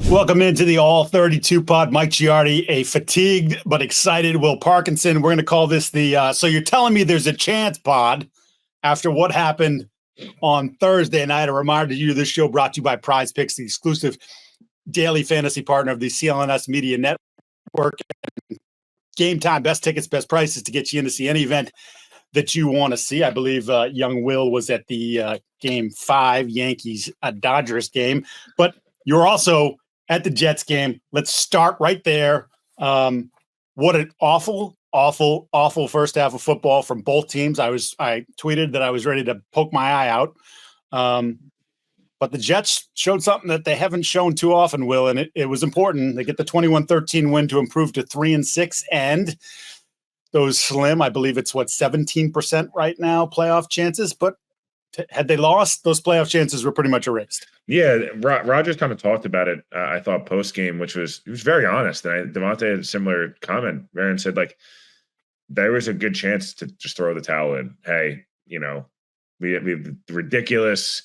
Welcome into the All 32 pod. Mike Giardi, a fatigued but excited Will Parkinson. We're going to call this the So You're Telling Me There's a Chance pod after what happened on Thursday. And I had a reminder to you, this show brought to you by Prize Picks, the exclusive daily fantasy partner of the CLNS Media Network. Game time, best tickets, best prices to get you in to see any event that you want to see. I believe young Will was at the Game 5 Yankees-Dodgers game. But you're also at the Jets game. Let's start right there. What an awful first half of football from both teams. I tweeted that I was ready to poke my eye out. But the Jets showed something that they haven't shown too often, Will, and it was important. They get the 21-13 win to improve to 3-6, and those slim, I believe it's 17% right now, playoff chances. But had they lost, those playoff chances were pretty much erased. Yeah, Rodgers kind of talked about it, I thought, post-game, he was very honest. And Deontay had a similar comment. Aaron said, there was a good chance to just throw the towel in. Hey, we have the ridiculous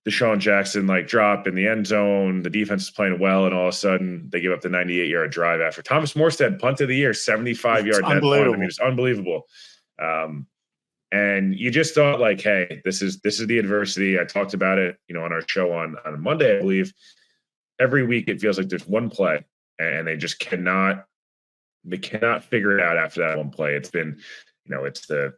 Deshaun Jackson drop in the end zone. The defense is playing well, and all of a sudden they give up the 98-yard drive after Thomas Morstead, punt of the year, 75-yard dead punt. I mean, it's unbelievable. And you just thought, hey, this is the adversity. I talked about it, on our show on Monday, I believe. Every week it feels like there's one play, and they just cannot figure it out after that one play. It's been, it's the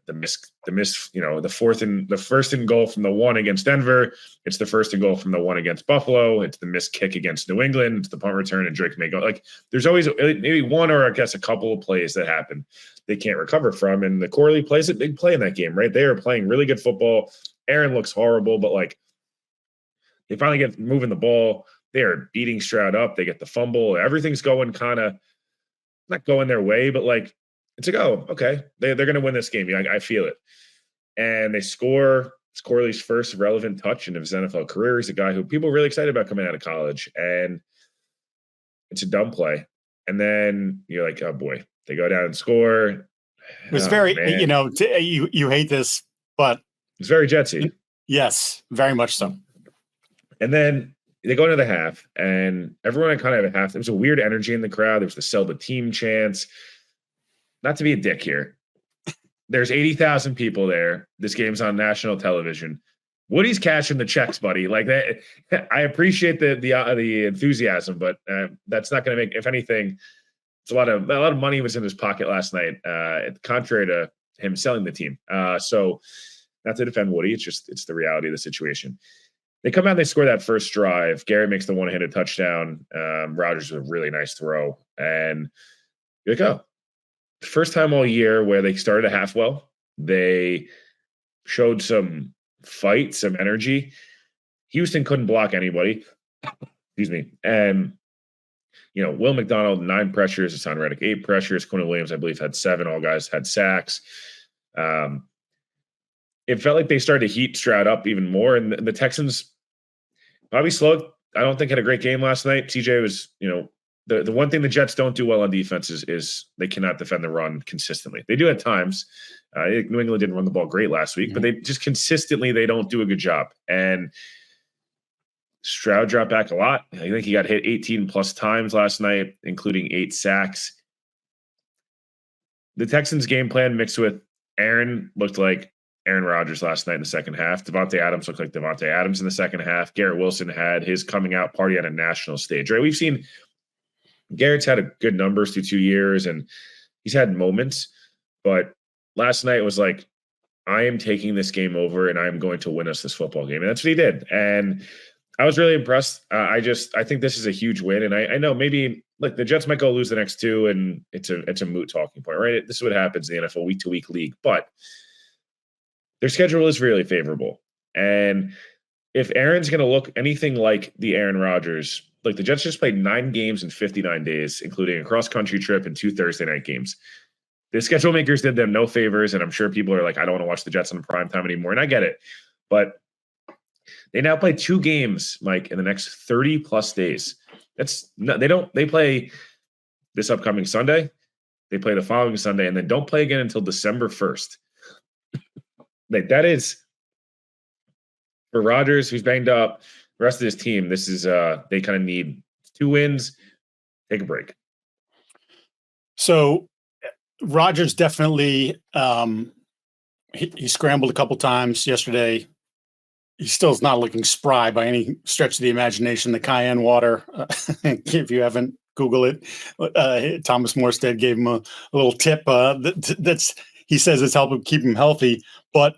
first and goal from the 1 against Denver. It's the first and goal from the 1 against Buffalo. It's the missed kick against New England. It's the punt return and Drake may go. There's always maybe one or I guess a couple of plays that happen they can't recover from. And the Corley plays a big play in that game, right? They are playing really good football. Aaron looks horrible, but they finally get moving the ball. They are beating Stroud up. They get the fumble. Everything's going kind of not going their way, but it's okay. They're going to win this game. I feel it. And they score. It's Corley's first relevant touch in his NFL career. He's a guy who people are really excited about coming out of college. And it's a dumb play. And then you're like, oh, boy. They go down and score. It was very, you hate this, but it's very Jetsy. Yes, very much so. And then they go into the half, and everyone kind of had a half. There was a weird energy in the crowd. There was the sell the team chants. Not to be a dick here. There's 80,000 people there. This game's on national television. Woody's cashing the checks, buddy. That, I appreciate the enthusiasm, but that's not going to make, if anything. It's a lot of money was in his pocket last night, contrary to him selling the team. So not to defend Woody, it's the reality of the situation. They come out and they score that first drive. Garrett makes the one-handed touchdown. Rodgers with a really nice throw. And you're like, oh, first time all year where they started a half well. They showed some fight, some energy. Houston couldn't block anybody. Excuse me. And Will McDonald, 9 pressures. Hassan Reddick, 8 pressures. Quinn Williams, I believe, had 7. All guys had sacks. It felt like they started to heat Stroud up even more. And the Texans, Bobby Sloak, I don't think had a great game last night. TJ was, the one thing the Jets don't do well on defense is they cannot defend the run consistently. They do at times. New England didn't run the ball great last week, but they just consistently, they don't do a good job. And Stroud dropped back a lot. I think he got hit 18 plus times last night, including 8 sacks. The Texans game plan mixed with Aaron looked like Aaron Rodgers last night in the second half. Devontae Adams looked like Devontae Adams in the second half. Garrett Wilson had his coming out party on a national stage, right? We've seen Garrett's had a good numbers through 2 years and he's had moments, but last night was I am taking this game over and I'm going to win us this football game. And that's what he did. And I was really impressed. I think this is a huge win, and I know maybe the Jets might go lose the next 2, and it's a moot talking point, right? This is what happens in the NFL week-to-week league, but their schedule is really favorable. And if Aaron's going to look anything like the Aaron Rodgers, the Jets just played 9 games in 59 days, including a cross-country trip and 2 Thursday night games. The schedule makers did them no favors, and I'm sure people are I don't want to watch the Jets on prime time anymore, and I get it, but they now play 2 games, Mike, in the next 30 plus days. They play this upcoming Sunday. They play the following Sunday and then don't play again until December 1st. That is for Rodgers, who's banged up, the rest of his team. This is they kind of need 2 wins, take a break. So Rodgers definitely he scrambled a couple times yesterday. He still is not looking spry by any stretch of the imagination. The cayenne water, if you haven't Google it, Thomas Morstead gave him a little tip. That's he says it's helping keep him healthy. But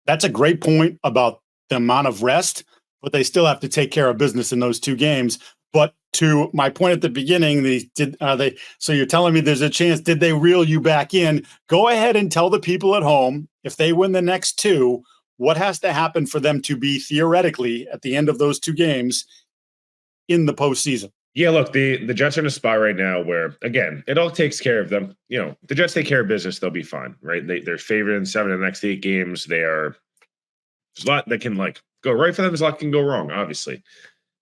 that's a great point about the amount of rest. But they still have to take care of business in those 2 games. But to my point at the beginning, so you're telling me there's a chance, did they reel you back in? Go ahead and tell the people at home, if they win the next 2, what has to happen for them to be theoretically at the end of those 2 games in the postseason? Yeah, look, the Jets are in a spot right now where, again, it all takes care of them. The Jets take care of business, they'll be fine, right? They're favored in 7 of the next 8 games. There's a lot that can go right for them. There's a lot that can go wrong, obviously.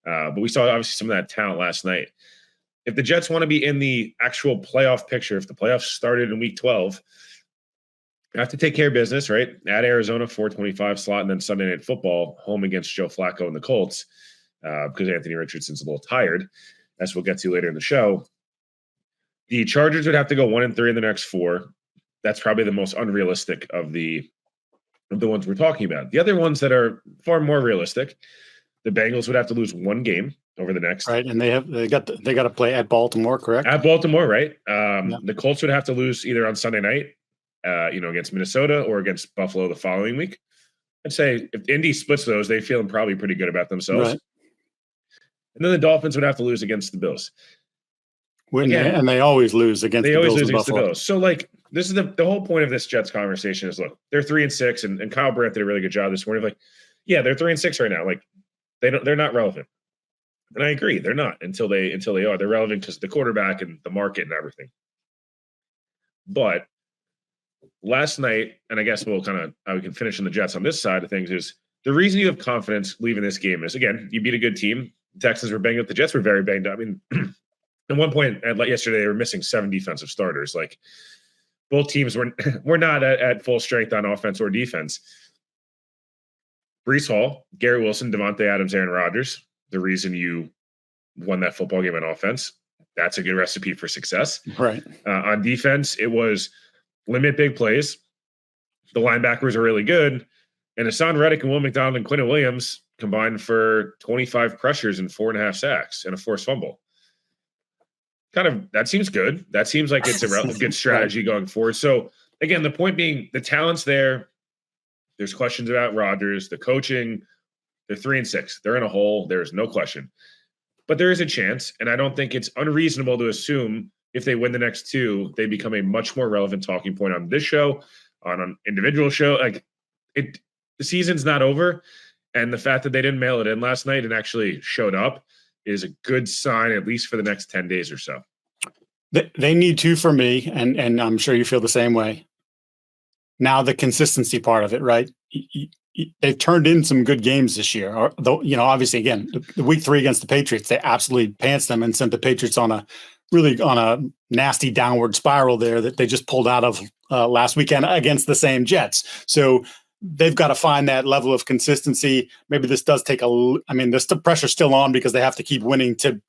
But we saw obviously some of that talent last night. If the Jets want to be in the actual playoff picture, if the playoffs started in week 12, you have to take care of business, right? At Arizona, 4:25 slot, and then Sunday Night Football, home against Joe Flacco and the Colts, because Anthony Richardson's a little tired, as we'll get to later in the show. The Chargers would have to go 1-3 in the next 4. That's probably the most unrealistic of the ones we're talking about. The other ones that are far more realistic, the Bengals would have to lose 1 game over the next. Right, and they got to play at Baltimore, correct? At Baltimore, right? Yeah. The Colts would have to lose either on Sunday night, against Minnesota, or against Buffalo the following week. I'd say if Indy splits those, they feel probably pretty good about themselves. Right. And then the Dolphins would have to lose against the Bills. And they always lose against the Bills. They always lose against the Bills. So, this is the whole point of this Jets conversation is, look, they're 3-6, and Kyle Brandt did a really good job this morning. Yeah, they're 3-6 right now. They're not relevant. And I agree, they're not until they are. They're relevant because the quarterback and the market and everything. But last night, and I guess we can finish on the Jets on this side of things, is the reason you have confidence leaving this game is, again, you beat a good team. The Texans were banged up. The Jets were very banged up. I mean, at one point yesterday, they were missing 7 defensive starters. Both teams were not at full strength on offense or defense. Breece Hall, Garrett Wilson, Devontae Adams, Aaron Rodgers, the reason you won that football game on offense. That's a good recipe for success. Right. On defense, it was limit big plays. The linebackers are really good. And Hassan Reddick and Will McDonald and Quinton Williams combined for 25 pressures and 4.5 sacks and a forced fumble. That seems good. That seems like it's a good strategy going forward. So, again, the point being, the talent's there. There's questions about Rodgers, the coaching. They're 3-6. They're in a hole. There's no question. But there is a chance, and I don't think it's unreasonable to assume if they win the next 2, they become a much more relevant talking point on this show, on an individual show. The season's not over, and the fact that they didn't mail it in last night and actually showed up is a good sign, at least for the next 10 days or so. They need to, for me, and I'm sure you feel the same way. Now the consistency part of it, right? They've turned in some good games this year. Though, obviously, again, the week 3 against the Patriots, they absolutely pantsed them and sent the Patriots on a nasty downward spiral there that they just pulled out of last weekend against the same Jets. So they've got to find that level of consistency. Maybe this does take the pressure's still on because they have to keep winning to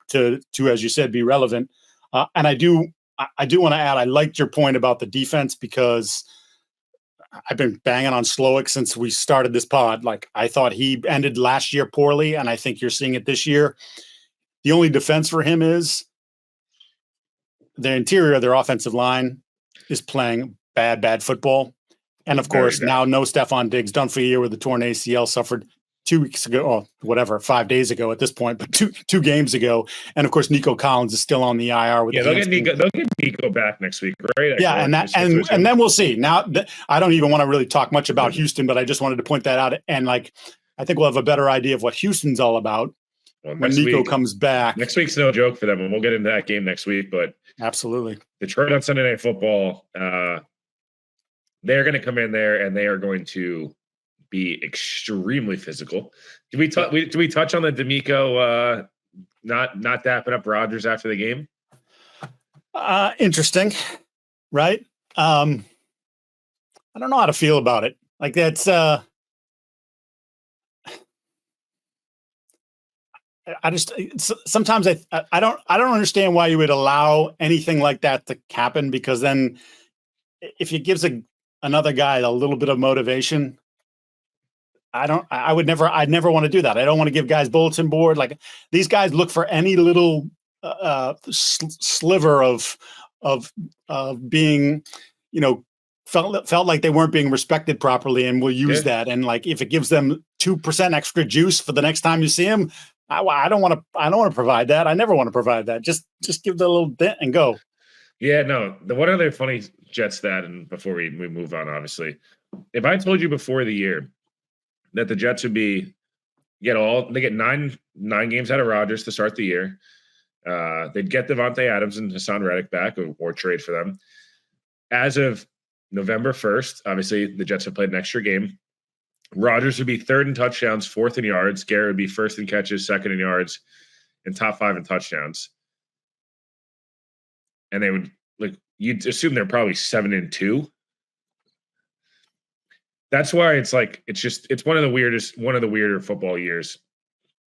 as you said, be relevant. And I do want to add, I liked your point about the defense because I've been banging on Slowick since we started this pod. I thought he ended last year poorly, and I think you're seeing it this year. The only defense for him is the interior of their offensive line is playing bad football. And of course, now no Stephon Diggs, done for a year with the torn ACL, suffered 2 weeks ago, or whatever, 5 days ago at this point, but two games ago. And of course, Nico Collins is still on the IR with they'll get Nico back next week, right? Yeah, and then we'll see. Now, I don't even want to really talk much about Houston, but I just wanted to point that out. And I think we'll have a better idea of what Houston's all about when Nico comes back. Next week's no joke for them, and we'll get into that game next week. But absolutely, Detroit on Sunday Night Football, they're going to come in there and they are going to be extremely physical. Did we touch on the D'Amico not dapping up Rodgers after the game? Interesting, right? I don't know how to feel about it. That's I just sometimes I don't understand why you would allow anything like that to happen, because then if it gives another guy a little bit of motivation, I'd never want to do that. I don't want to give guys bulletin board. Like, these guys look for any little sliver of being, felt like they weren't being respected properly, and will use that. And like, if it gives them 2% extra juice for the next time you see them, I don't want to provide that. I never want to provide that. Just give the little dent and go. Yeah, no. The one other funny Jet stat, and before we move on, obviously, if I told you before the year that the Jets would they get nine games out of Rodgers to start the year. They'd get Devontae Adams and Hassan Reddick back, or trade for them. As of November 1st, obviously the Jets have played an extra game. Rodgers would be third in touchdowns, fourth in yards. Garrett would be first in catches, second in yards, and top 5 in touchdowns. And they would, you'd assume they're probably 7-2. That's why it's one of the weirder football years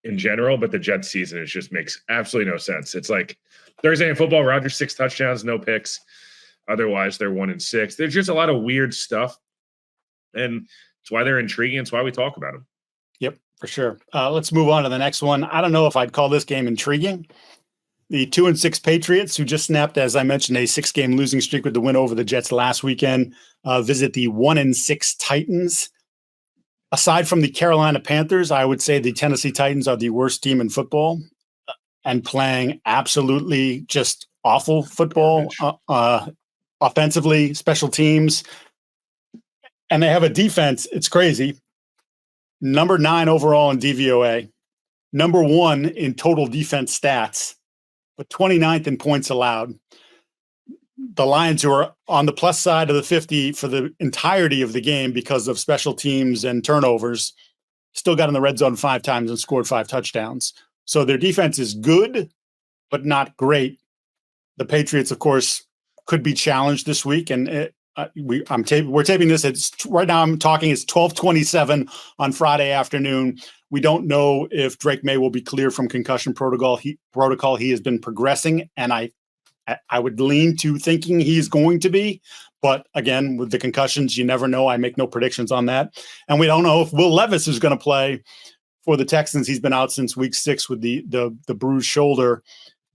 in general, but the Jets season just makes absolutely no sense. It's like Thursday Night Football, Rodgers 6 touchdowns, no picks. Otherwise, they're 1-6. There's just a lot of weird stuff, and it's why they're intriguing. It's why we talk about them. Yep, for sure. Let's move on to the next one. I don't know if I'd call this game intriguing. The 2-6 Patriots, who just snapped, as I mentioned, a 6-game losing streak with the win over the Jets last weekend, visit the 1-6 Titans. Aside from the Carolina Panthers, I would say the Tennessee Titans are the worst team in football, and playing absolutely just awful football, offensively, special teams. And they have a defense. It's crazy. Number 9 overall in DVOA, number 1 in total defense stats, but 29th in points allowed. The Lions, who are on the plus side of the 50 for the entirety of the game because of special teams and turnovers, still got in the red zone 5 times and scored 5 touchdowns. So their defense is good, but not great. The Patriots, of course, could be challenged this week, and we're taping this. It's right now. I'm talking. It's 12:27 on Friday afternoon. We don't know if Drake May will be cleared from concussion protocol. He has been progressing, and I would lean to thinking he's going to be. But again, with the concussions, you never know. I make no predictions on that. And we don't know if Will Levis is going to play for the Texans. He's been out since week 6 with the bruised shoulder.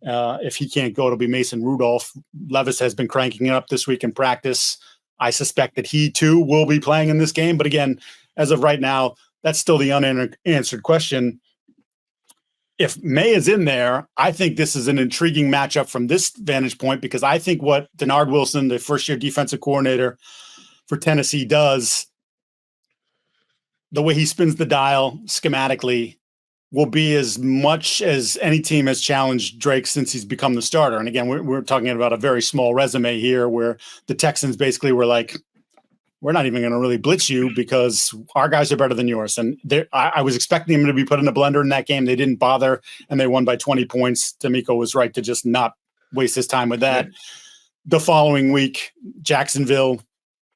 If he can't go, it'll be Mason Rudolph. Levis has been cranking it up this week in practice. I suspect that he too will be playing in this game. But again, as of right now, that's still the unanswered question. If May is in there, I think this is an intriguing matchup from this vantage point, because I think what Denard Wilson, the first-year defensive coordinator for Tennessee, does, the way he spins the dial schematically, will be as much as any team has challenged Drake since he's become the starter. And again, we're talking about a very small resume here, where the Texans basically were like, we're not even going to really blitz you because our guys are better than yours. And I was expecting him to be put in a blender in that game. They didn't bother, and they won by 20 points. D'Amico was right to just not waste his time with that. The following week, Jacksonville,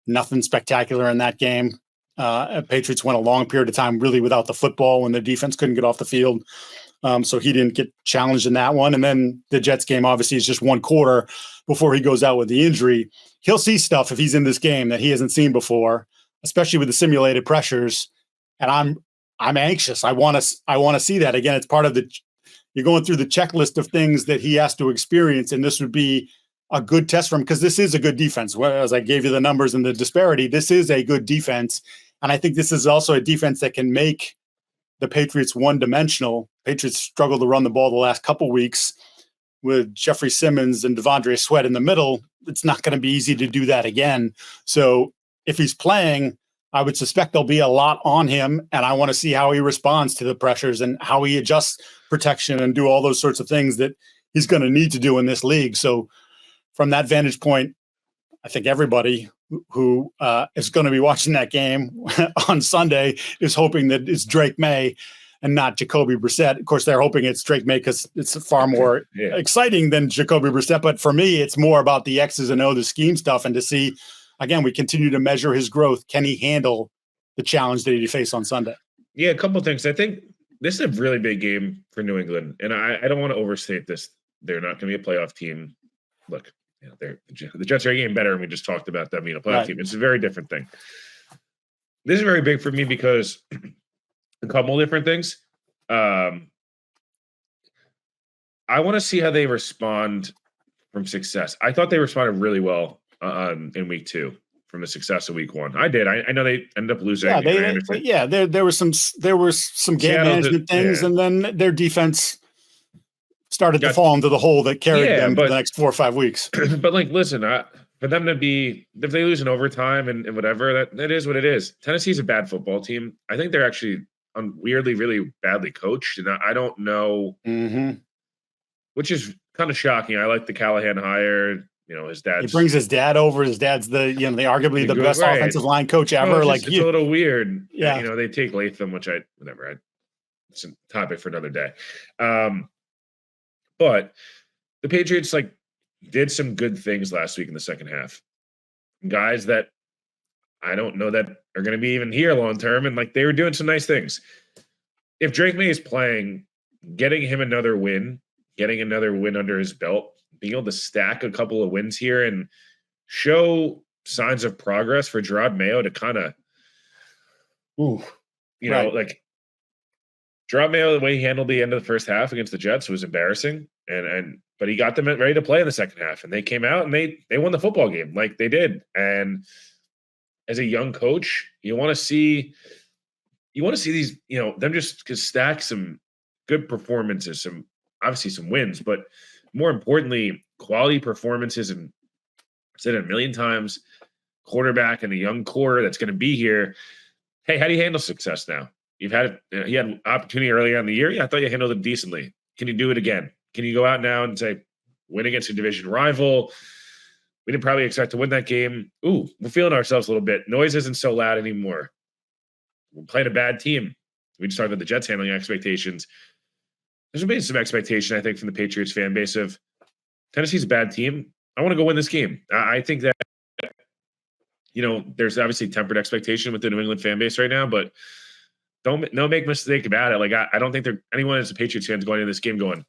nothing spectacular in that game. Patriots went a long period of time really without the football when the defense couldn't get off the field. So he didn't get challenged in that one. And then the Jets game obviously is just one quarter before he goes out with the injury. He'll see stuff if he's in this game that he hasn't seen before, especially with the simulated pressures. And I'm anxious. I want to see that. Again, it's part of you're going through the checklist of things that he has to experience. And this would be a good test for him, because this is a good defense. Whereas I gave you the numbers and the disparity, this is a good defense. And I think this is also a defense that can make the Patriots one-dimensional. Patriots struggled to run the ball the last couple weeks with Jeffrey Simmons and Devondre Sweat in the middle. It's not going to be easy to do that again. So if he's playing, I would suspect there'll be a lot on him, and I want to see how he responds to the pressures and how he adjusts protection and do all those sorts of things that he's going to need to do in this league. So from that vantage point, I think everybody who is going to be watching that game on Sunday is hoping that it's Drake May and not Jacoby Brissett. Of course, they're hoping it's Drake May because it's far more exciting than Jacoby Brissett. But for me, it's more about the X's and O's, the scheme stuff, and to see, again, we continue to measure his growth. Can he handle the challenge that he faced on Sunday? Yeah, a couple of things. I think this is a really big game for New England, and I don't want to overstate this. They're not going to be a playoff team. Look, the Jets are getting better, and we just talked about them being a playoff team. It's a very different thing. This is very big for me because a couple of different things. I want to see how they respond from success. I thought they responded really well in week 2 from the success of week 1. I did. I know they ended up losing. Yeah, there was some game management things, and then their defense started to fall into the hole that carried them for the next 4 or 5 weeks. But listen, for them to be, if they lose in overtime and whatever, that is what it is. Tennessee's a bad football team. I think they're actually weirdly really badly coached, and I don't know, which is kind of shocking. I like the Callahan hire. His dad. He brings his dad over. His dad's the arguably the best offensive line coach ever. It's a little weird. Yeah, they take Latham, which it's a topic for another day. But the Patriots did some good things last week in the second half. Guys that I don't know that are going to be even here long term, and they were doing some nice things. If Drake May is playing, getting him another win, getting another win under his belt, being able to stack a couple of wins here and show signs of progress for Gerard Mayo to kind of, Gerard Mayo, the way he handled the end of the first half against the Jets was embarrassing. But he got them ready to play in the second half, and they came out and they won the football game like they did. And as a young coach, you want to see these, them just stack some good performances, obviously some wins, but more importantly, quality performances. And I've said it a million times, quarterback and a young core that's going to be here. Hey, how do you handle success now? He had an opportunity earlier in the year. Yeah, I thought you handled it decently. Can you do it again? Can you go out now and say, win against a division rival? We didn't probably expect to win that game. Ooh, we're feeling ourselves a little bit. Noise isn't so loud anymore. We're playing a bad team. We just talked about the Jets handling expectations. There's been some expectation, I think, from the Patriots fan base of Tennessee's a bad team. I want to go win this game. I think that, there's obviously tempered expectation with the New England fan base right now, but don't make a mistake about it. I don't think anyone as a Patriots fan is going into this game going,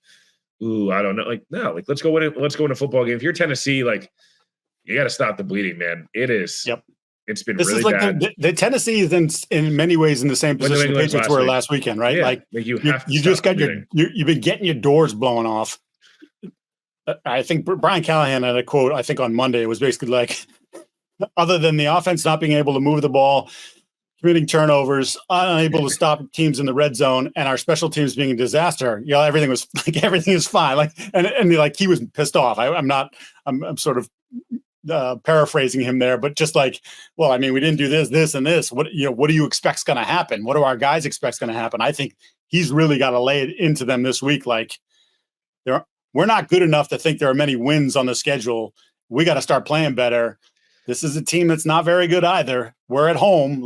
ooh, I don't know. Let's go win it. Let's go win a football game. If you're Tennessee, you got to stop the bleeding, man. It is. Yep. It's been this really is bad. The Tennessee is in many ways in the same position the Patriots were last weekend, right? Yeah, you've been getting your doors blown off. I think Brian Callahan had a quote, I think on Monday, it was basically other than the offense not being able to move the ball, committing turnovers, unable to stop teams in the red zone, and our special teams being a disaster, everything is fine. And he was pissed off. I'm sort of paraphrasing him there, but just we didn't do this, and this. What do you expect's going to happen? What do our guys expect's going to happen? I think he's really got to lay it into them this week. We're not good enough to think there are many wins on the schedule. We got to start playing better. This is a team that's not very good either. We're at home.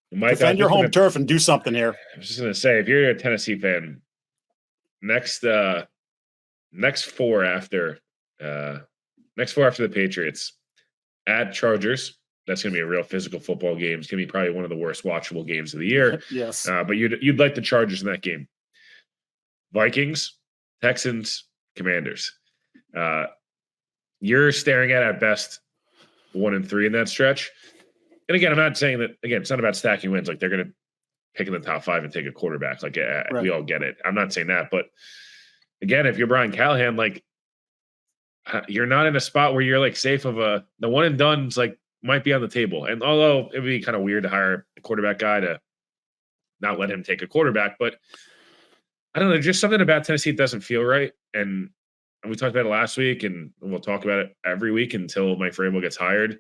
Defend your home turf and do something here. I was just going to say, if you're a Tennessee fan, next four after the Patriots, at Chargers. That's going to be a real physical football game. It's going to be probably one of the worst watchable games of the year. Yes. But you'd like the Chargers in that game. Vikings, Texans, Commanders. You're staring at best 1-3 in that stretch. And again, I'm not saying that, it's not about stacking wins. They're going to pick in the top 5 and take a quarterback. Right. We all get it. I'm not saying that. But again, if you're Brian Callahan, you're not in a spot where you're safe of the one and done's might be on the table. And although it would be kind of weird to hire a quarterback guy to not let him take a quarterback, but I don't know, just something about Tennessee doesn't feel right. And we talked about it last week, and we'll talk about it every week until Mike Vrabel gets hired.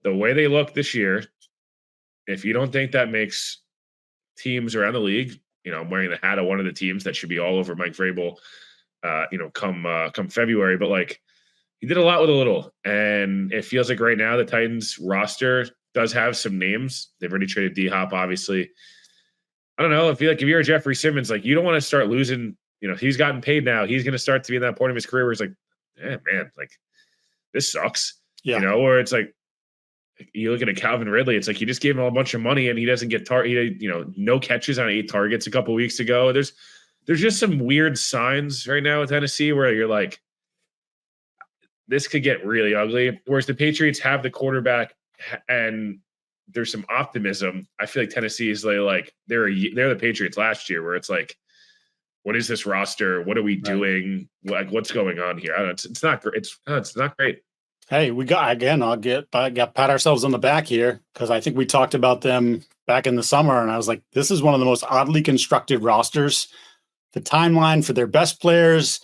The way they look this year, if you don't think that makes teams around the league, I'm wearing the hat of one of the teams that should be all over Mike Vrabel, come February, but he did a lot with a little, and it feels like right now the Titans roster does have some names. They've already traded D-Hop, obviously. I don't know. I feel like if you're a Jeffrey Simmons, you don't want to start losing. He's gotten paid now. He's going to start to be in that point of his career where it's man, this sucks. Yeah. Where it's you look at a Calvin Ridley, it's like you just gave him a bunch of money and he doesn't get no catches on 8 targets a couple weeks ago. There's just some weird signs right now with Tennessee where you're like, this could get really ugly. Whereas the Patriots have the quarterback and there's some optimism. I feel like Tennessee is like they're the Patriots last year, where it's like, what is this roster? What are we doing? Like, what's going on here? I don't know. It's not great. It's not great. Hey, we got pat ourselves on the back here because I think we talked about them back in the summer, and I was like, this is one of the most oddly constructed rosters. The timeline for their best players,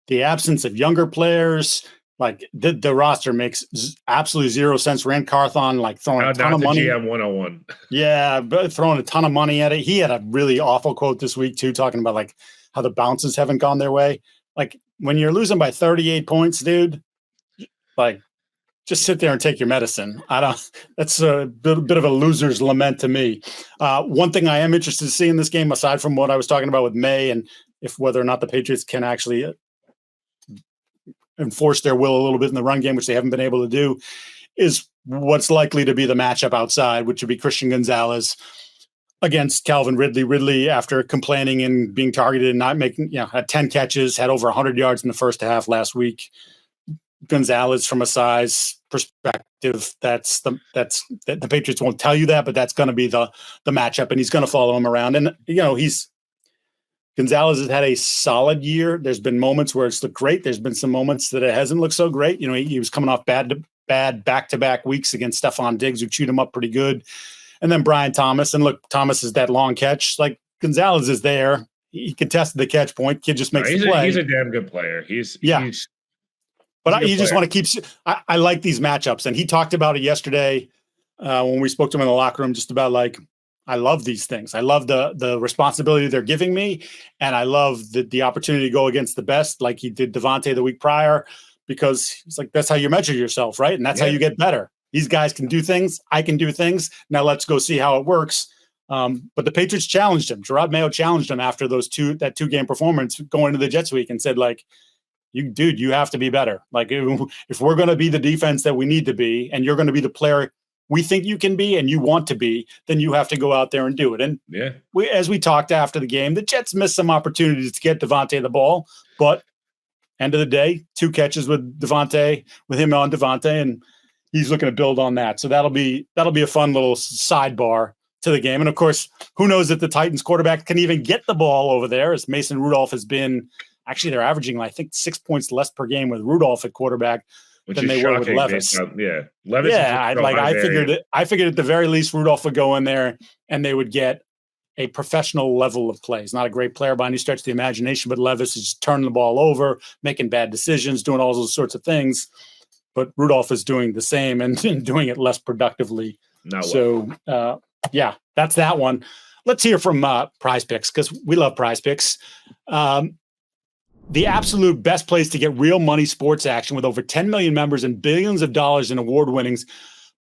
the absence of younger players, like the roster makes absolutely zero sense. Rand Carthon throwing a ton of money. GM 101. Yeah, but throwing a ton of money at it. He had a really awful quote this week too, talking about how the bounces haven't gone their way. Like when you're losing by 38 points, dude, just sit there and take your medicine. That's a bit of a loser's lament to me. One thing I am interested to see in this game, aside from what I was talking about with May and whether or not the Patriots can actually enforce their will a little bit in the run game, which they haven't been able to do, is what's likely to be the matchup outside, which would be Christian Gonzalez against Calvin Ridley. Ridley, after complaining and being targeted and not making, had 10 catches, had over 100 yards in the first half last week. Gonzalez, from a size perspective, the Patriots won't tell you that, but that's going to be the matchup, and he's going to follow him around. And Gonzalez has had a solid year. There's been moments where it's looked great. There's been some moments that it hasn't looked so great. He was coming off bad back-to-back weeks against Stephon Diggs, who chewed him up pretty good. And then Brian Thomas. And look, Thomas is that long catch. Like, Gonzalez is there. He contested the catch point. Kid just makes the play. He's a damn good player. But you just want to keep – I like these matchups. And he talked about it yesterday when we spoke to him in the locker room, just about I love these things. I love the responsibility they're giving me, and I love the opportunity to go against the best, like he did Devontae the week prior, because it's like that's how you measure yourself, right? And that's how you get better. These guys can do things. I can do things. Now let's go see how it works. But the Patriots challenged him. Gerard Mayo challenged him after that 2-game performance going into the Jets week and said, you have to be better. Like, if we're going to be the defense that we need to be, and you're going to be the player we think you can be and you want to be, then you have to go out there and do it. And as we talked after the game, the Jets missed some opportunities to get Devontae the ball, but end of the day, 2 catches with him on Devontae, and he's looking to build on that. So that'll be a fun little sidebar to the game. And of course, who knows if the Titans quarterback can even get the ball over there, as Mason Rudolph has been. Actually, they're averaging, I think, 6 points less per game with Rudolph at quarterback than they were with Levis. Levis. I figured at the very least Rudolph would go in there and they would get a professional level of play. He's not a great player by any stretch of the imagination, but Levis is just turning the ball over, making bad decisions, doing all those sorts of things. But Rudolph is doing the same and doing it less productively. That's that one. Let's hear from Prize Picks, because we love Prize Picks. The absolute best place to get real money sports action with over 10 million members and billions of dollars in award winnings.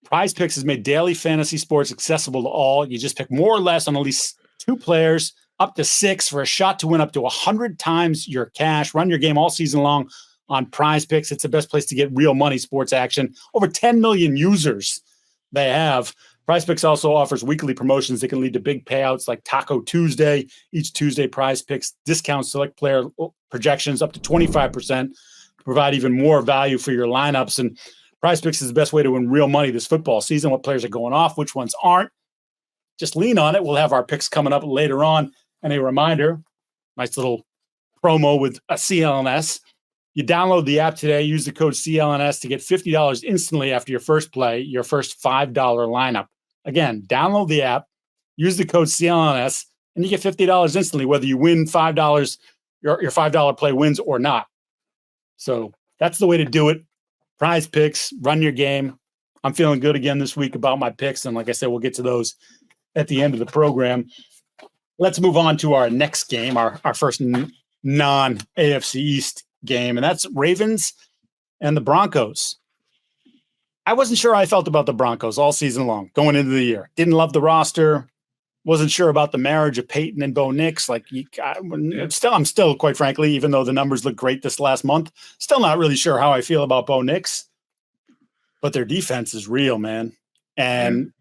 Prize Picks has made daily fantasy sports accessible to all. You just pick more or less on at least 2 players, up to 6, for a shot to win up to 100 times your cash. Run your game all season long on Prize Picks. It's the best place to get real money sports action. Over 10 million users they have. Prize Picks also offers weekly promotions that can lead to big payouts like Taco Tuesday. Each Tuesday, Prize Picks discounts select player projections up to 25% to provide even more value for your lineups. And Prize Picks is the best way to win real money this football season. What players are going off, which ones aren't. Just lean on it. We'll have our picks coming up later on. And a reminder, nice little promo with a CLNS. You download the app today, use the code CLNS to get $50 instantly after your first play, your first $5 lineup. Again, download the app, use the code CLNS, and you get $50 instantly, whether you win $5, your $5 play wins or not. So that's the way to do it. Prize Picks, run your game. I'm feeling good again this week about my picks. And like I said, we'll get to those at the end of the program. Let's move on to our next game, our first non-AFC East game, and that's Ravens and the Broncos. I wasn't sure how I felt about the Broncos all season long, going into the year. Didn't love the roster. Wasn't sure about the marriage of Peyton and Bo Nix. I'm still, quite frankly, even though the numbers look great this last month, still not really sure how I feel about Bo Nix. But their defense is real, man. and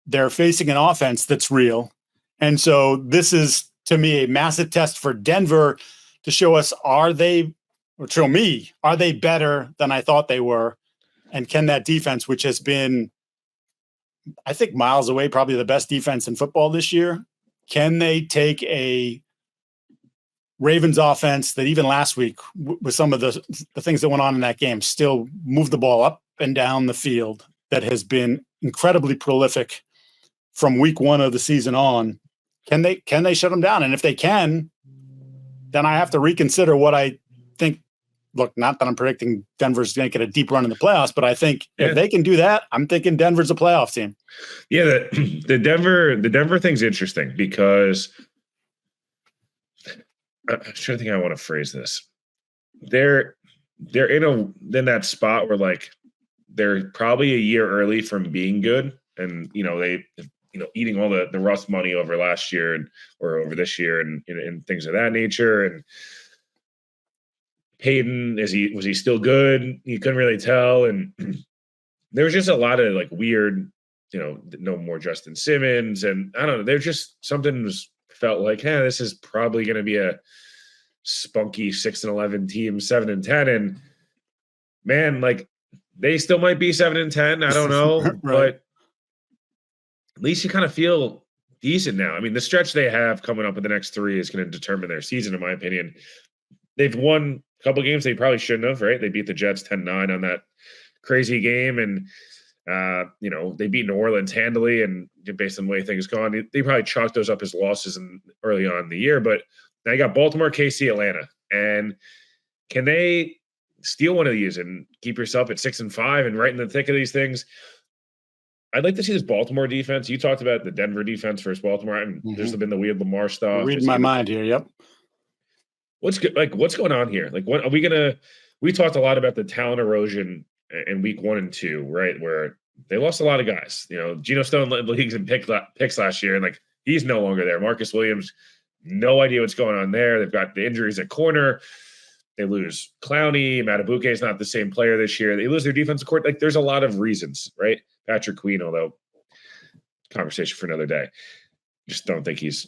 they're facing an offense that's real. And so this is, to me, a massive test for Denver to show us, are they better than I thought they were? And can that defense, which has been, I think, miles away, probably the best defense in football this year, can they take a Ravens offense that even last week, with some of the things that went on in that game, still moved the ball up and down the field, that has been incredibly prolific from week one of the season on? Can they shut them down? And if they can, then I have to reconsider what I think. Look, not that I'm predicting Denver's going to get a deep run in the playoffs, but I think if they can do that, I'm thinking Denver's a playoff team. Yeah, the Denver thing's interesting because I'm trying to think how I want to phrase this. They're in that spot where, like, they're probably a year early from being good, and eating all the rust money over last year or over this year and things of that nature. And Peyton, was he still good? You couldn't really tell. And there was just a lot of, like, weird, no more Justin Simmons. And I don't know, there's just something felt like, this is probably going to be a spunky 6-11 team, 7-10. And man, like, they still might be 7-10. I don't know, right. But at least you kind of feel decent now. I mean, the stretch they have coming up with the next three is going to determine their season, in my opinion. They've won a couple games they probably shouldn't have, right? They beat the Jets 10-9 on that crazy game, and they beat New Orleans handily, and based on the way things gone, they probably chalked those up as losses early on in the year. But now you got Baltimore, KC, Atlanta, and can they steal one of these and keep yourself at 6-5 and right in the thick of these things? I'd like to see this Baltimore defense. You talked about the Denver defense versus Baltimore. I mean, there's been the weird Lamar stuff. Reading my mind here. Yep. What's going on here? Like, what are we gonna? We talked a lot about the talent erosion in week 1 and 2, right? Where they lost a lot of guys. Geno Stone led the leagues in picks last year, and, like, he's no longer there. Marcus Williams, no idea what's going on there. They've got the injuries at corner. They lose Clowney. Matabuke is not the same player this year. They lose their defensive court. Like, there's a lot of reasons, right? Patrick Queen, although conversation for another day. Just don't think he's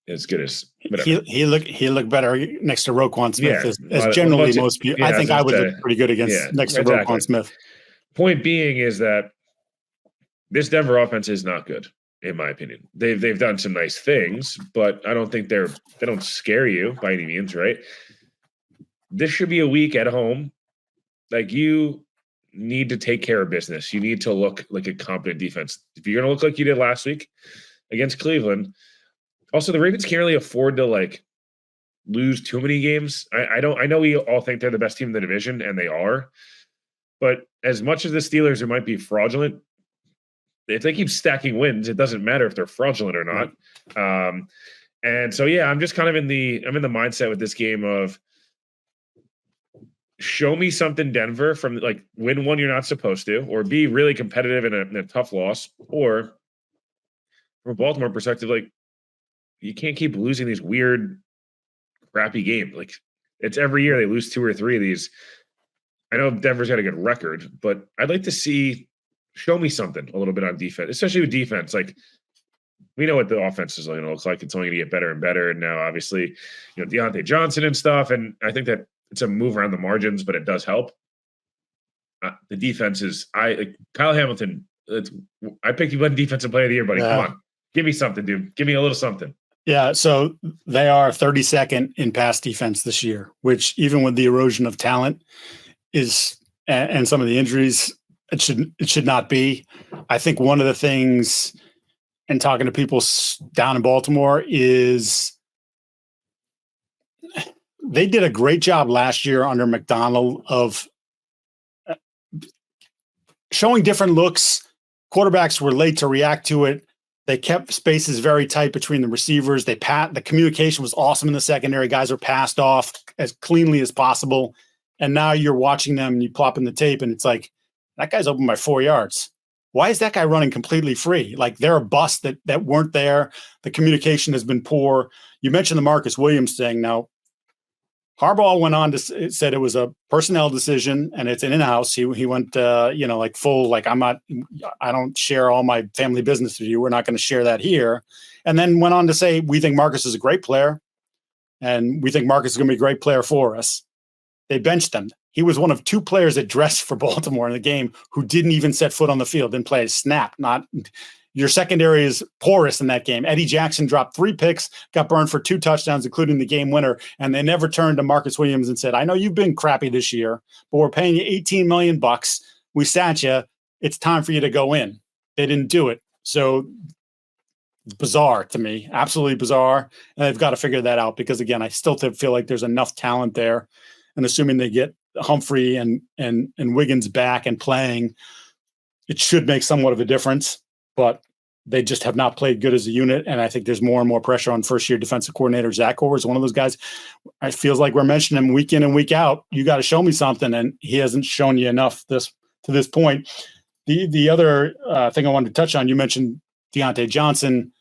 as good as whatever. He looked better next to Roquan Smith, as generally most people. I think I would look pretty good next to Roquan Smith. Point being is that this Denver offense is not good, in my opinion. They've done some nice things, but I don't think they don't scare you by any means, right? This should be a week at home. Like, you need to take care of business. You need to look like a competent defense. If you're going to look like you did last week against Cleveland, also the Ravens can't really afford to, like, lose too many games. I know we all think they're the best team in the division, and they are. But as much as the Steelers might be fraudulent, if they keep stacking wins, it doesn't matter if they're fraudulent or not. And so, yeah, I'm just kind of I'm in the mindset with this game of, show me something, Denver, from, like, win one you're not supposed to, or be really competitive in a tough loss, or from a Baltimore perspective, like, you can't keep losing these weird, crappy games. Like, it's every year they lose 2 or 3 of these. I know Denver's got a good record, but I'd like to show me something a little bit on defense, especially with defense. Like, we know what the offense is going to look like. It's only going to get better and better. And now, obviously, Deontay Johnson and stuff. And I think that it's a move around the margins, but it does help. The defense is Kyle Hamilton. I picked you one defensive player of the year, buddy. Come on, give me something, dude. Give me a little something. Yeah. So they are 32nd in pass defense this year, which, even with the erosion of talent, and some of the injuries, it should not be. I think one of the things, and talking to people down in Baltimore, is they did a great job last year under McDonald of showing different looks. Quarterbacks were late to react to it. They kept spaces very tight between the receivers. The communication was awesome in the secondary. Guys were passed off as cleanly as possible. And now you're watching them and you plop in the tape and it's like, that guy's open by 4 yards. Why is that guy running completely free? Like, they're a bust that weren't there. The communication has been poor. You mentioned the Marcus Williams thing. Now, Harbaugh went on to said it was a personnel decision and it's an in-house. He went, like full, like I don't share all my family business with you. We're not going to share that here. And then went on to say, we think Marcus is a great player and we think Marcus is going to be a great player for us. They benched him. He was one of 2 players that dressed for Baltimore in the game who didn't even set foot on the field, didn't play a snap. Your secondary is porous in that game. Eddie Jackson dropped 3 picks, got burned for 2 touchdowns, including the game winner. And they never turned to Marcus Williams and said, I know you've been crappy this year, but we're paying you $18 million. We sat you. It's time for you to go in. They didn't do it. So bizarre to me, absolutely bizarre. And they've got to figure that out because, again, I still feel like there's enough talent there. And assuming they get Humphrey and Wiggins back and playing, it should make somewhat of a difference. But they just have not played good as a unit. And I think there's more and more pressure on first-year defensive coordinator Zach Orr is one of those guys. It feels like we're mentioning him week in and week out. You got to show me something, and he hasn't shown you enough to this point. The other thing I wanted to touch on, you mentioned Deontay Johnson.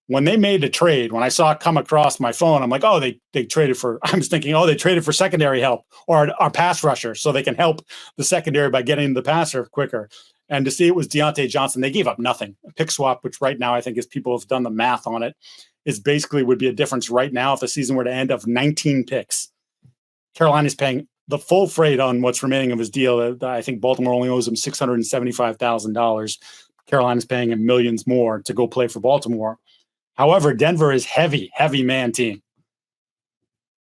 When they made the trade, when I saw it come across my phone, I'm like, oh, they traded for – I was thinking, oh, they traded for secondary help or our pass rusher so they can help the secondary by getting the passer quicker. And to see it was Deontay Johnson, they gave up nothing. A pick swap, which right now I think as people have done the math on it, is basically would be a difference right now if the season were to end of 19 picks. Carolina's paying the full freight on what's remaining of his deal. I think Baltimore only owes him $675,000. Carolina's paying him millions more to go play for Baltimore. However, Denver is heavy man team.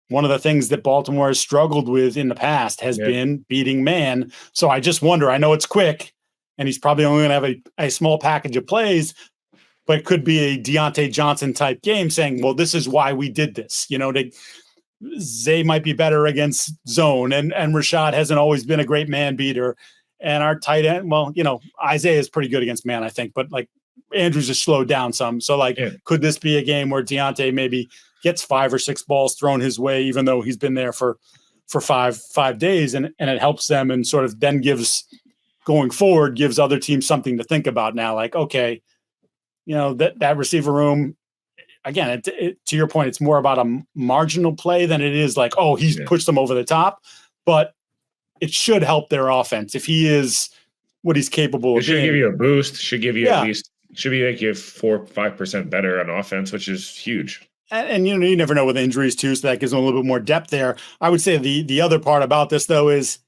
One of the things that Baltimore has struggled with in the past has been beating man. So I just wonder, I know it's quick, and he's probably only going to have a small package of plays, but it could be a Deontay Johnson type game saying, well, this is why we did this. Zay might be better against zone, and Rashad hasn't always been a great man beater. And our tight end, well, Isaiah is pretty good against man, I think, but Andrews has slowed down some. So could this be a game where Deontay maybe gets 5 or 6 balls thrown his way, even though he's been there for 5 days, and it helps them and sort of then gives other teams something to think about now. Okay, that receiver room, again, to your point, it's more about a marginal play than it is he's pushed them over the top, but it should help their offense if he is what he's capable of. It should give you a boost. Should give you at least, should be make you 4-5% better on offense, which is huge. And you never know with injuries too, so that gives them a little bit more depth there. I would say the other part about this though is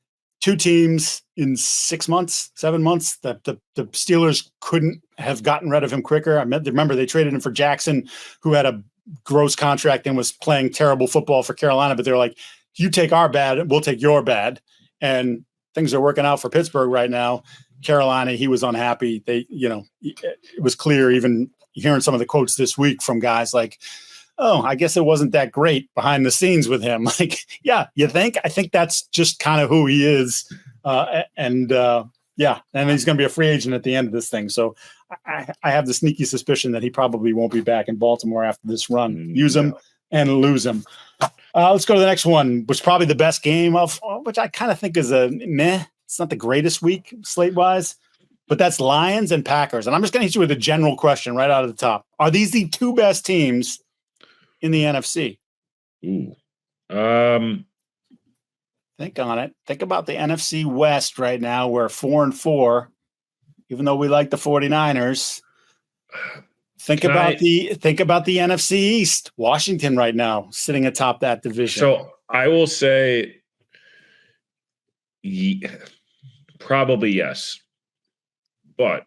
2 teams in 7 months. The Steelers couldn't have gotten rid of him quicker. Remember they traded him for Jackson, who had a gross contract and was playing terrible football for Carolina. But they're like, you take our bad, we'll take your bad. And things are working out for Pittsburgh right now. Carolina, he was unhappy. It was clear, even hearing some of the quotes this week from guys like, oh, I guess it wasn't that great behind the scenes with him. Yeah, you think? I think that's just kind of who he is. And he's going to be a free agent at the end of this thing. So I have the sneaky suspicion that he probably won't be back in Baltimore after this run. Use him and lose him. Let's go to the next one, which is probably the best game of, which I kind of think is a meh. It's not the greatest week slate-wise, but that's Lions and Packers. And I'm just going to hit you with a general question right out of the top. Are these the 2 best teams in the NFC? Ooh. Think on it. Think about the NFC West right now. We're 4-4, even though we like the 49ers. Think about the NFC East. Washington right now sitting atop that division. So I will say probably yes. But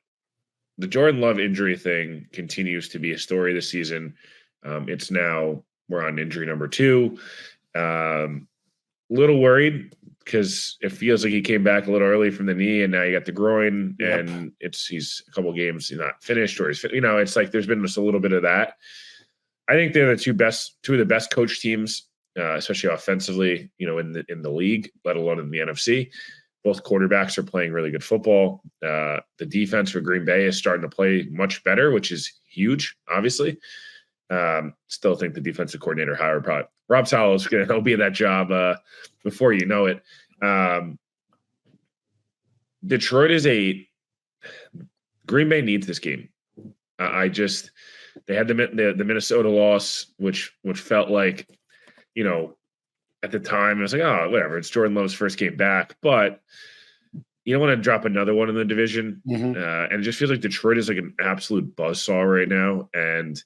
the Jordan Love injury thing continues to be a story this season. It's now we're on injury number 2. Little worried because it feels like he came back a little early from the knee, and now you got the groin, and he's a couple games not finished, or it's like there's been just a little bit of that. I think they're the 2 of the best coach teams, especially offensively, in the league, let alone in the NFC. Both quarterbacks are playing really good football. The defense for Green Bay is starting to play much better, which is huge, obviously. Still think the defensive coordinator hire Rob Saleh he'll be in that job before you know it. Detroit is Green Bay needs this game. They had the Minnesota loss, which felt like, at the time, I was like, oh, whatever. It's Jordan Love's first game back, but you don't want to drop another one in the division. And it just feels like Detroit is like an absolute buzzsaw right now. And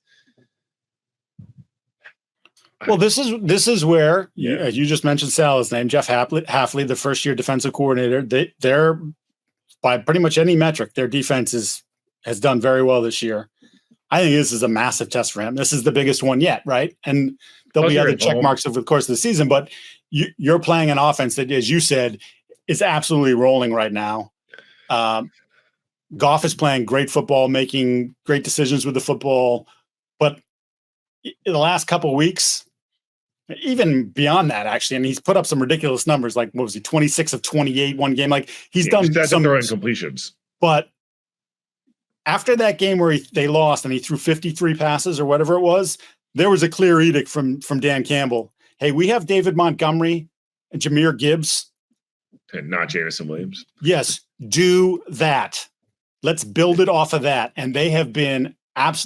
well, this is where you just mentioned Sal's name, Jeff Hafley, the first-year defensive coordinator. They're by pretty much any metric, their defense has done very well this year. I think this is a massive test for him. This is the biggest one yet, right? And there'll be other check marks over the course of the season, but you're playing an offense that, as you said, is absolutely rolling right now. Goff is playing great football, making great decisions with the football, but in the last couple of weeks, even beyond that, actually, and he's put up some ridiculous numbers. Like, what was he, 26 of 28 one game? Like, he's done some throwing completions. But after that game where they lost and he threw 53 passes or whatever it was, there was a clear edict from Dan Campbell. Hey, we have David Montgomery and Jahmyr Gibbs. And not Jameson Williams. Yes, do that. Let's build it off of that. And they have been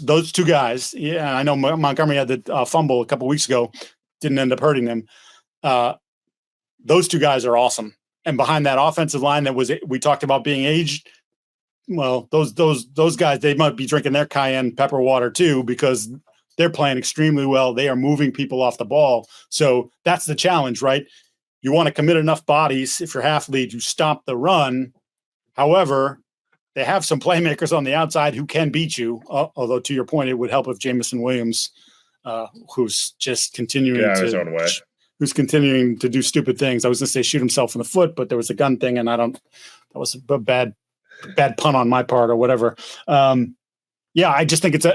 those two guys. Yeah, I know Montgomery had the fumble a couple weeks ago. Didn't end up hurting them. Those two guys are awesome. And behind that offensive line we talked about being aged. Well, those guys, they might be drinking their cayenne pepper water too, because they're playing extremely well. They are moving people off the ball. So that's the challenge, right? You want to commit enough bodies if you're Hafley to stop the run. However, they have some playmakers on the outside who can beat you. Although, to your point, it would help if Jameson Williams, who's just continuing who's continuing to do stupid things. I was going to say shoot himself in the foot, but there was a gun thing, and that was a bad pun on my part or whatever. Yeah, I just think it's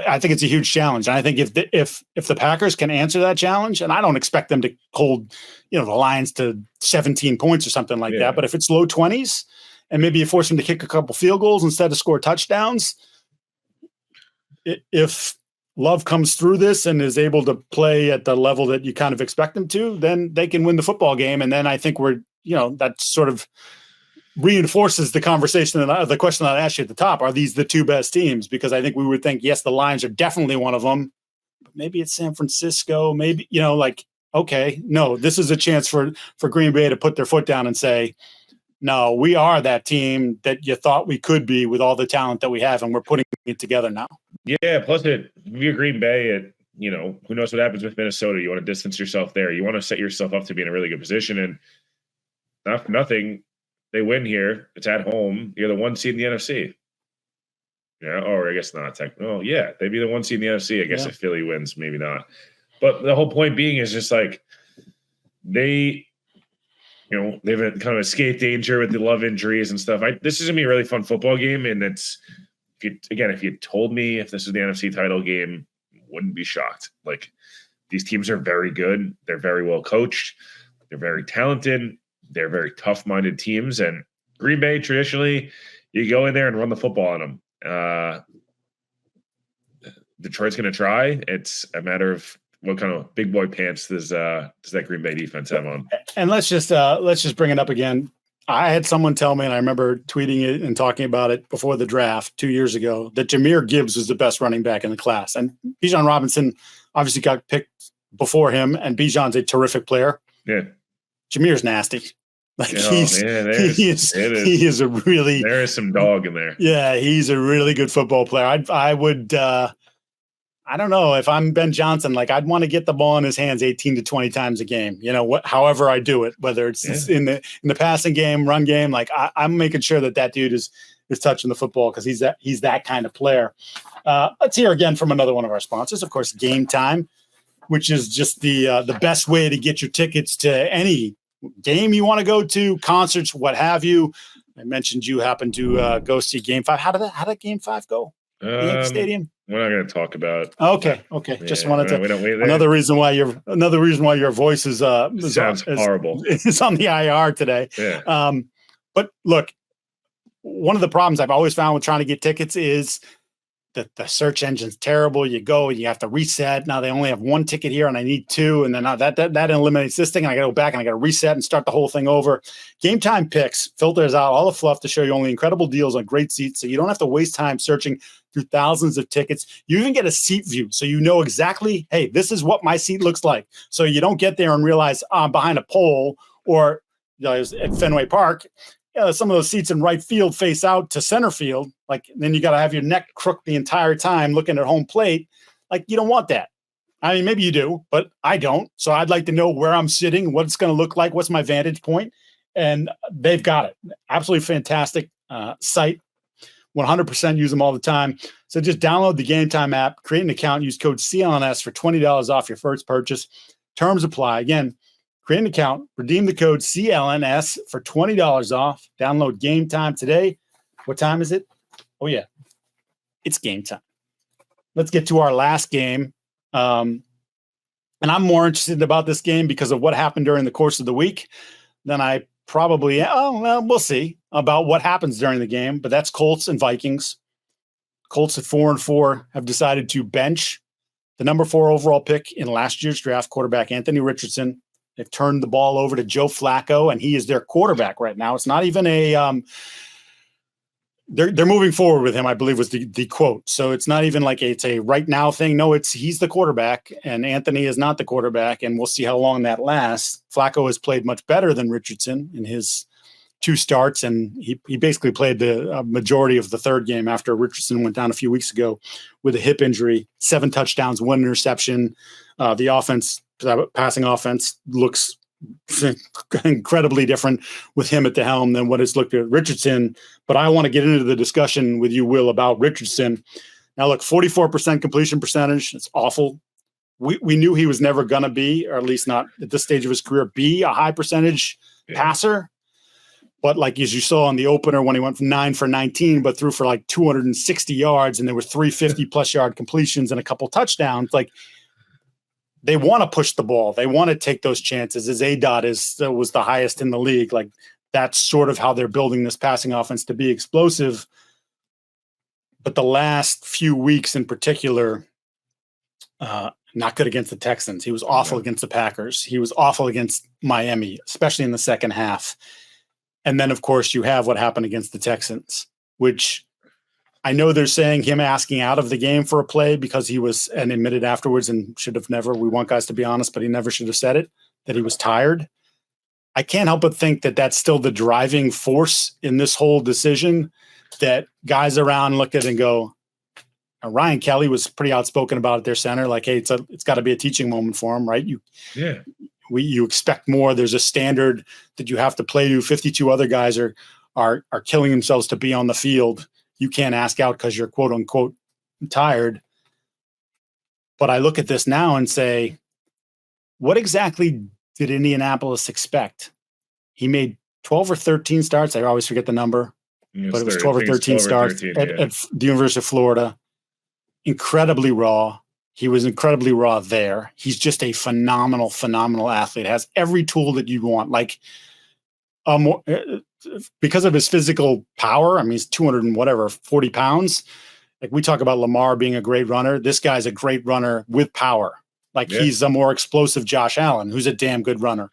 a huge challenge. And I think if the Packers can answer that challenge, and I don't expect them to hold, the Lions to 17 points or something like that, but if it's low 20s and maybe you force them to kick a couple field goals instead of score touchdowns, if Love comes through this and is able to play at the level that you kind of expect them to, then they can win the football game. And then I think that sort of reinforces the conversation and the question that I asked you at the top. Are these the two best teams? Because I think we would think, yes, the Lions are definitely one of them, but maybe it's San Francisco. Maybe, okay, no, this is a chance for Green Bay to put their foot down and say, no, we are that team that you thought we could be with all the talent that we have, and we're putting it together now. Yeah, plus if you're Green Bay, who knows what happens with Minnesota. You want to distance yourself there. You want to set yourself up to be in a really good position. And not for nothing, they win here. It's at home. You're the 1 seed in the NFC. Yeah, or I guess not. Oh, yeah, they'd be the 1 seed in the NFC. I guess if Philly wins, maybe not. But the whole point being is just like they've kind of escaped danger with the Love injuries and stuff. This is gonna be a really fun football game, and if you told me if this is the NFC title game, wouldn't be shocked. Like, these teams are very good. They're very well coached. They're very talented. They're very tough-minded teams, and Green Bay traditionally, you go in there and run the football on them. Detroit's going to try. It's a matter of what kind of big boy pants does that Green Bay defense have on. And let's just bring it up again. I had someone tell me, and I remember tweeting it and talking about it before the draft 2 years ago, that Jahmyr Gibbs was the best running back in the class, and Bijan Robinson obviously got picked before him, and Bijan's a terrific player. Yeah, Jahmyr's nasty. Like, there is some dog in there. Yeah, he's a really good football player. I don't know, if I'm Ben Johnson, like, I'd want to get the ball in his hands 18 to 20 times a game. However I do it, whether it's in the passing game, run game, like I'm making sure that dude is touching the football, because he's that kind of player. Let's hear again from another one of our sponsors, of course, Game Time, which is just the best way to get your tickets to any game you want to go to, concerts, what have you. I mentioned you happened to go see Game 5. How did Game 5 go? Yankee Stadium. We're not going to talk about. Okay. Just wanted to. Another reason why your voice is sounds horrible. It's on the IR today. Yeah. But look, one of the problems I've always found with trying to get tickets is the search engine's terrible. You go and you have to reset. Now they only have one ticket here and I need two. And then that eliminates this thing. And I got to go back and I got to reset and start the whole thing over. Game Time Picks filters out all the fluff to show you only incredible deals on great seats. So you don't have to waste time searching through thousands of tickets. You even get a seat view. So you know exactly, hey, this is what my seat looks like. So you don't get there and realize I'm behind a pole or at Fenway Park. Some of those seats in right field face out to center field. Like, then you got to have your neck crooked the entire time looking at home plate. Like, you don't want that. I mean, maybe you do, but I don't. So I'd like to know where I'm sitting, what it's going to look like, what's my vantage point. And they've got it. Absolutely fantastic site. 100% use them all the time. So just download the Game Time app, create an account, use code CLNS for $20 off your first purchase. Terms apply. Again, create an account, redeem the code CLNS for $20 off. Download Game Time today. What time is it? Oh, yeah. It's game time. Let's get to our last game. And I'm more interested about this game because of what happened during the course of the week than I probably, we'll see about what happens during the game. But that's Colts and Vikings. Colts at 4-4 have decided to bench the number 4 overall pick in last year's draft, quarterback Anthony Richardson. They've turned the ball over to Joe Flacco, and he is their quarterback right now. It's not even a they're moving forward with him, I believe was the quote. So it's not even like it's a right now thing. No, he's the quarterback, and Anthony is not the quarterback, and we'll see how long that lasts. Flacco has played much better than Richardson in his 2 starts, and he basically played the majority of the third game after Richardson went down a few weeks ago with a hip injury. 7 touchdowns, 1 interception. The offense, passing offense, looks incredibly different with him at the helm than what it's looked at Richardson. But I want to get into the discussion with you, Will, about Richardson. Now, look, 44% completion percentage. It's awful. We knew he was never going to be, or at least not at this stage of his career, be a high percentage passer. But like as you saw in the opener when he went from 9 for 19, but threw for like 260 yards, and there were 350-plus yard completions and a couple touchdowns. Like, they want to push the ball. They want to take those chances. His ADOT was the highest in the league. Like, that's sort of how they're building this passing offense to be explosive. But the last few weeks in particular, not good against the Texans. He was awful against the Packers. He was awful against Miami, especially in the second half. And then, of course, you have what happened against the Texans, which I know they're saying him asking out of the game for a play because he was, and admitted afterwards, and should have never, we want guys to be honest, but he never should have said it, that he was tired. I can't help but think that that's still the driving force in this whole decision, that guys around look at it and go, Ryan Kelly was pretty outspoken about it, their center, like, hey, it's got to be a teaching moment for him, right? You expect more. There's a standard that you have to play to. 52 other guys are killing themselves to be on the field. You can't ask out because you're quote unquote tired. But I look at this now and say, what exactly did Indianapolis expect? He made 12 or 13 starts. I always forget the number, but it was 12 or 13 starts at the University of Florida. Incredibly raw. He was incredibly raw there. He's just a phenomenal, phenomenal athlete. Has every tool that you want. Like, because of his physical power, I mean, he's 40 pounds. Like, we talk about Lamar being a great runner. This guy's a great runner with power. Like, he's a more explosive Josh Allen, who's a damn good runner,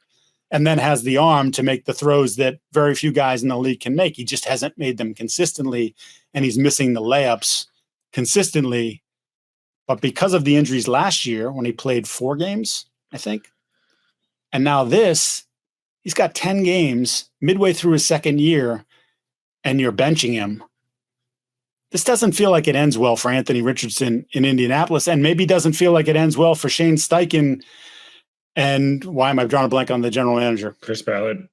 and then has the arm to make the throws that very few guys in the league can make. He just hasn't made them consistently, and he's missing the layups consistently. But because of the injuries last year, when he played 4 games, I think, and now he's got 10 games midway through his second year, and you're benching him. This doesn't feel like it ends well for Anthony Richardson in Indianapolis, and maybe doesn't feel like it ends well for Shane Steichen. And why am I drawing a blank on the general manager? Chris Ballard,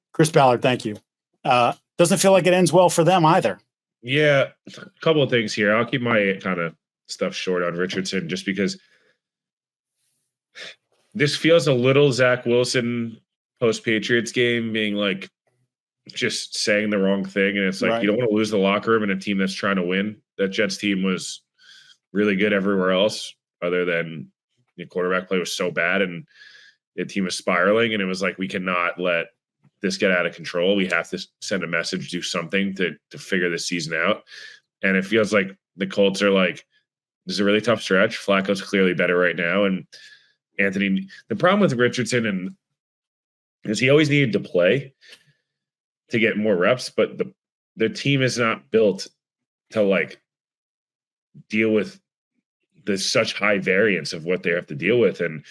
thank you. Doesn't feel like it ends well for them either. Yeah, a couple of things here. I'll keep my kind of stuff short on Richardson just because this feels a little Zach Wilson post-Patriots game, being like just saying the wrong thing. And it's like, you don't want to lose the locker room in a team that's trying to win. That Jets team was really good everywhere else other than the quarterback play was so bad and the team was spiraling. And it was like, we cannot let this get out of control. We have to send a message, do something to figure this season out. And it feels like the Colts are like, This is a really tough stretch. Flacco's clearly better right now, and Anthony. The problem with Richardson is he always needed to play to get more reps, but the team is not built to like deal with such high variance of what they have to deal with. And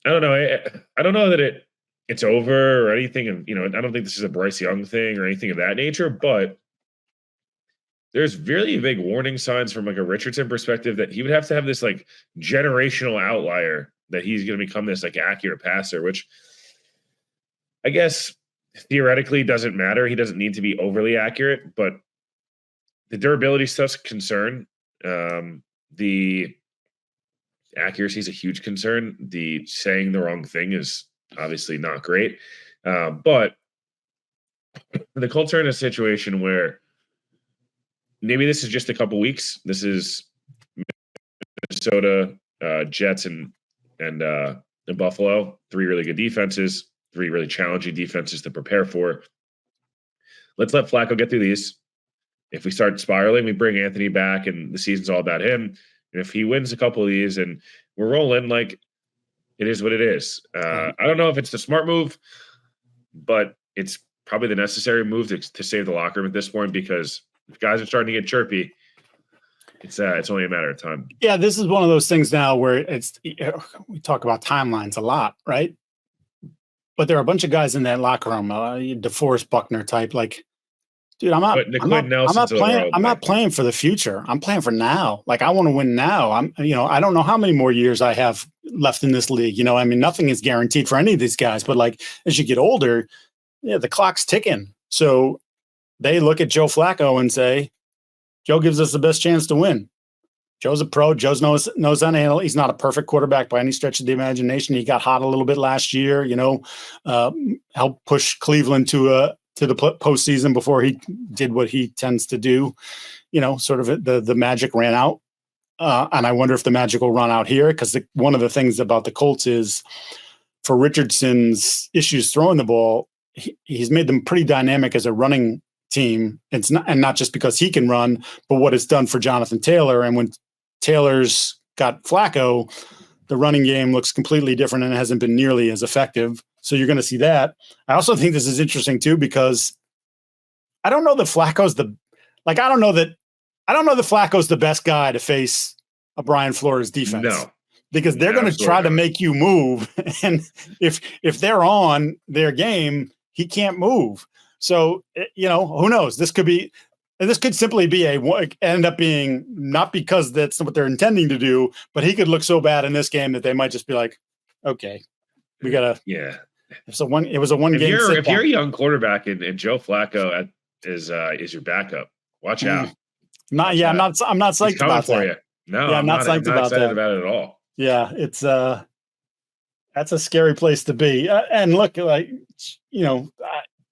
I don't know. I don't know that it's over or anything. And, I don't think this is a Bryce Young thing or anything of that nature, but there's really big warning signs from like a Richardson perspective that he would have to have this like generational outlier that he's going to become this like accurate passer, which I guess theoretically doesn't matter. He doesn't need to be overly accurate, but the durability stuff's a concern. The accuracy is a huge concern. The saying the wrong thing is obviously not great. But the Colts are in a situation where maybe this is just a couple weeks. This is Minnesota, Jets, and Buffalo. 3 really good defenses, 3 really challenging defenses to prepare for. Let's let Flacco get through these. If we start spiraling, we bring Anthony back, and the season's all about him. And if he wins a couple of these and we're rolling, like, it is what it is. I don't know if it's the smart move, but it's probably the necessary move to save the locker room at this point, because if guys are starting to get chirpy, it's only a matter of time. Yeah, this is one of those things now where we talk about timelines a lot, right? But there are a bunch of guys in that locker room, DeForest Buckner type, like, dude, I'm not playing for the future. I'm playing for now. Like, I want to win now. I don't know how many more years I have left in this league. Nothing is guaranteed for any of these guys, but like, as you get older, the clock's ticking. So they look at Joe Flacco and say, Joe gives us the best chance to win. Joe's a pro. Joe knows how to handle it. He's not a perfect quarterback by any stretch of the imagination. He got hot a little bit last year, helped push Cleveland to the postseason before he did what he tends to do. Sort of the magic ran out. And I wonder if the magic will run out here, because one of the things about the Colts is, for Richardson's issues throwing the ball, he's made them pretty dynamic as a running team. It's not just because he can run, but what it's done for Jonathan Taylor. And when Taylor's got Flacco, the running game looks completely different and it hasn't been nearly as effective. So you're going to see that. I also think this is interesting too, because I don't know that Flacco's the best guy to face a Brian Flores defense. No. Because they're going to try to make you move. And if they're on their game, he can't move. So, who knows? This could simply be end up being, not because that's what they're intending to do, but he could look so bad in this game that they might just be like, okay, we got to. Yeah. It was a one game. If you're a young quarterback and Joe Flacco is your backup, watch out. I'm not psyched about that. You. No, yeah, I'm not psyched about that. About it at all. Yeah, it's that's a scary place to be. And look, I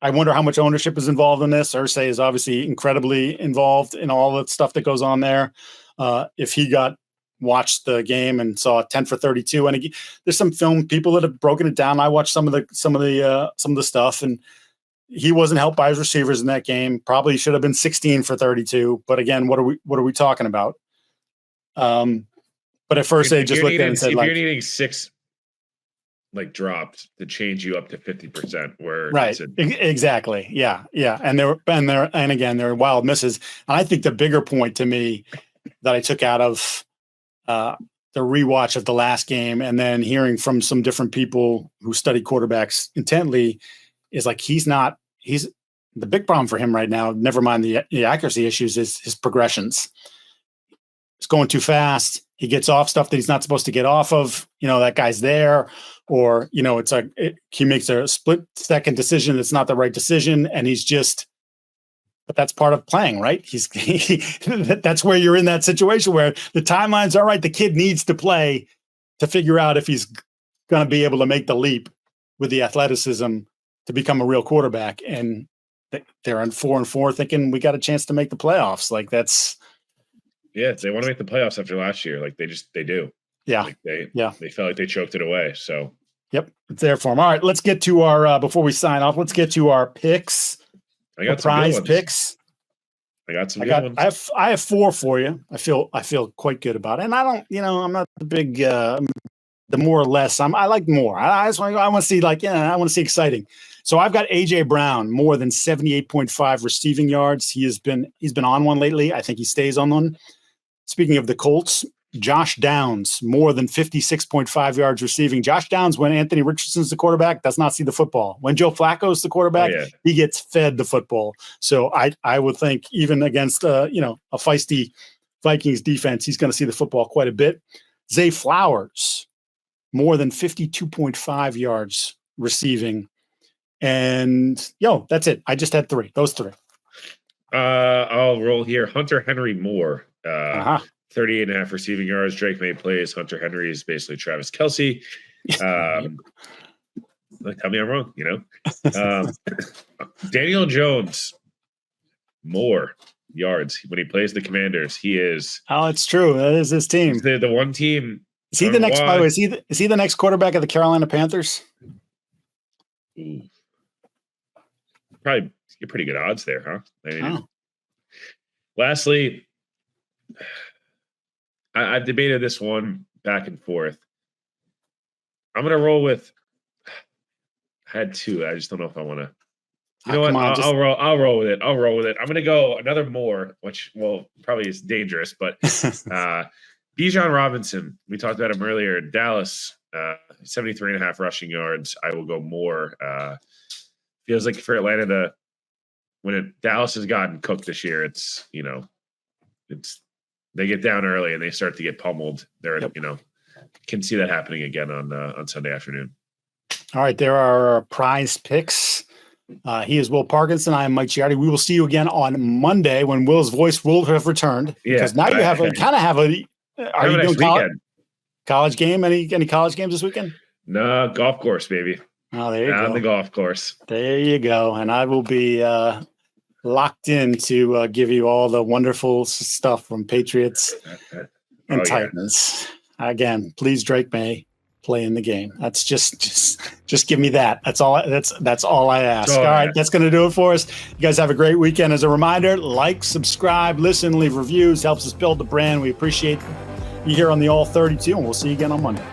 wonder how much ownership is involved in this. Irsay is obviously incredibly involved in all the stuff that goes on there. If he watched the game and saw 10 for 32, and there's some film people that have broken it down. I watched some of the stuff, and he wasn't helped by his receivers in that game. Probably should have been 16 for 32. But again, what are we talking about? But at first they just looked at it and said, if you're needing 6 dropped to change you up to 50%, where right. Exactly. Yeah. And there were wild misses. And I think the bigger point to me that I took out of the rewatch of the last game, and then hearing from some different people who study quarterbacks intently, is like, he's the big problem for him right now. Never mind the accuracy issues, is his progressions. It's going too fast. He gets off stuff that he's not supposed to get off of. That guy's there, or he makes a split-second decision that's not the right decision, and but that's part of playing, right? That's where you're in that situation where the timelines are right. The kid needs to play to figure out if he's going to be able to make the leap with the athleticism to become a real quarterback. And they're on 4-4, thinking we got a chance to make the playoffs. Like, that's. Yeah, they want to make the playoffs after last year. Like, they do. Yeah. They felt like they choked it away. So. Yep, it's there for them. All right, let's get to our before we sign off. Let's get to our picks. I got prize picks. I got some good ones. I have 4 for you. I feel quite good about it. And I don't, I'm not the big, the more or less. I like more. I want to see I want to see exciting. So I've got AJ Brown, more than 78.5 receiving yards. He's been on one lately. I think he stays on one. Speaking of the Colts, Josh Downs, more than 56.5 yards receiving. Josh Downs, when Anthony Richardson's the quarterback, does not see the football. When Joe Flacco is the quarterback, he gets fed the football. So I would think even against a feisty Vikings defense, he's going to see the football quite a bit. Zay Flowers, more than 52.5 yards receiving. And that's it. I just had 3. Those 3. I'll roll here. Hunter Henry Moore. 38.5 receiving yards. Drake May plays. Hunter Henry is basically Travis Kelce. Tell me I'm wrong, Daniel Jones, more yards. When he plays the Commanders, he is. Oh, it's true. That is his team. The one team. Is he the next, by the way, is he the next quarterback of the Carolina Panthers? Ooh. Probably get pretty good odds there, huh? Lastly, I've debated this one back and forth. I'm going to roll with. I had 2. I just don't know if I want to. You know what? I'll roll with it. I'm going to go another more, which probably is dangerous, but Bijan Robinson. We talked about him earlier. Dallas, 73.5 rushing yards. I will go more. Feels like for Atlanta when Dallas has gotten cooked this year, it's they get down early and they start to get pummeled. They're can see that happening again on Sunday afternoon. All right, there are our prize picks. He is Will Parkinson. I am Mike Giardi. We will see you again on Monday when Will's voice will have returned. Because now you kind of have a. Are you doing college game? Any college games this weekend? No, golf course, baby. Oh, there you go. On the golf course. There you go. And I will be locked in to give you all the wonderful stuff from Patriots and Titans. Yeah. Again, please, Drake May, play in the game. That's just give me that. That's all I ask. All right, that's going to do it for us. You guys have a great weekend. As a reminder, like, subscribe, listen, leave reviews. Helps us build the brand. We appreciate you here on the All 32, and we'll see you again on Monday.